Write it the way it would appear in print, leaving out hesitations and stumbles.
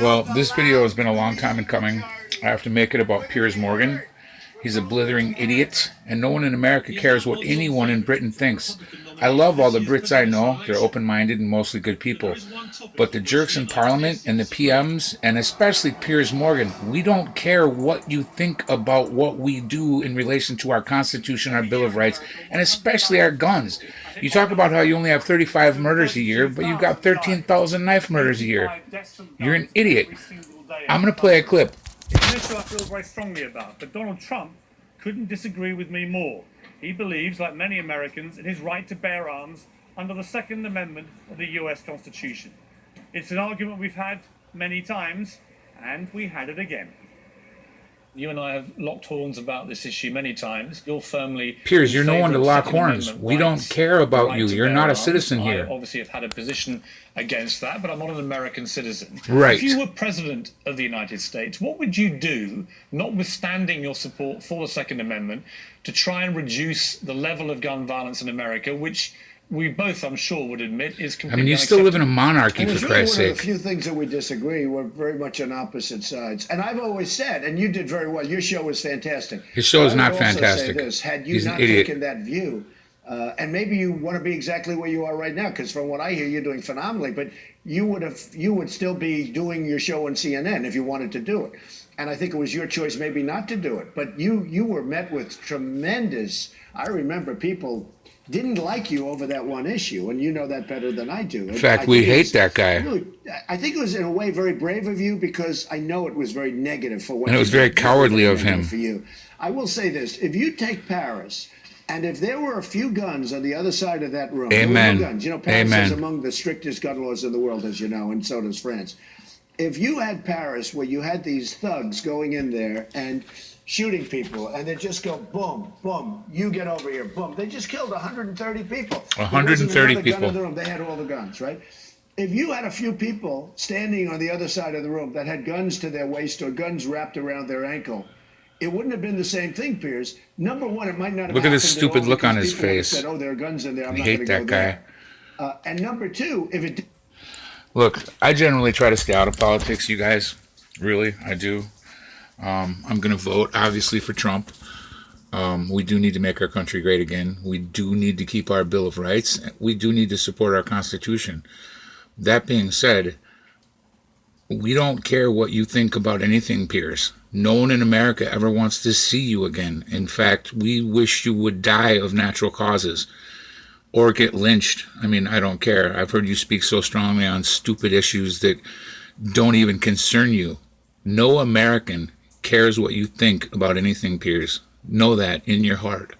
Well, this video has been a long time in coming. I have to make it about Piers Morgan. He's a blithering idiot, and no one in America cares what anyone in Britain thinks. I love all the Brits I know. They're open-minded and mostly good people. But the jerks in Parliament and the PMs, and especially Piers Morgan, we don't care what you think about what we do in relation to our Constitution, our Bill of Rights, and especially our guns. You talk about how you only have 35 murders a year, but you've got 13,000 knife murders a year. You're an idiot. I'm going to play a clip. It's an issue I feel very strongly about, but Donald Trump couldn't disagree with me more. He believes, like many Americans, in his right to bear arms under the Second Amendment of the US Constitution. It's an argument we've had many times, and we had it again. You and I have locked horns about this issue many times. You're firmly... Piers, you're no one to lock horns. We don't care about you. You're not a citizen here. I obviously have had a position against that, but I'm not an American citizen. Right. If you were president of the United States, what would you do, notwithstanding your support for the Second Amendment, to try and reduce the level of gun violence in America, which we both, I'm sure, would admit is completely I mean, you still live in a monarchy, for Christ's sake. One of the few things that we disagree, we're very much on opposite sides. And I've always said, and you did very well, your show was fantastic. His show is not fantastic. fantastic. Had you He's not an idiot. taken that view, and maybe you want to be exactly where you are right now, because from what I hear, you're doing phenomenally, but you would still be doing your show on CNN if you wanted to do it. And I think it was your choice maybe not to do it. But you were met with tremendous, I remember people didn't like you over that one issue, and you know that better than I do. In fact, we hate that guy. Really, I think it was in a way very brave of you, because I know it was very negative for what. And it was very cowardly of him. For you. I will say this: if you take Paris, and if there were a few guns on the other side of that room, Amen. there were no guns. You know, Paris Amen. is among the strictest gun laws in the world, as you know, and so does France. If you had Paris, where you had these thugs going in there and shooting people, and they just go boom, boom, you get over here, boom. They just killed 130 people. 130 people. Gun in the room. They had all the guns, right? If you had a few people standing on the other side of the room that had guns to their waist or guns wrapped around their ankle, it wouldn't have been the same thing, Piers. Number one, it might not have Look at this happened stupid all look on because his people would have face. said, oh, there are guns in there. I'm I not hate going to go that guy. there. And number two, if it... Look, I generally try to stay out of politics, you guys. Really, I do. I'm going to vote, obviously, for Trump. We do need to make our country great again. We do need to keep our Bill of Rights. We do need to support our Constitution. That being said, we don't care what you think about anything, Piers. No one in America ever wants to see you again. In fact, we wish you would die of natural causes or get lynched. I mean, I don't care. I've heard you speak so strongly on stupid issues that don't even concern you. No American cares what you think about anything, Piers. Know that in your heart.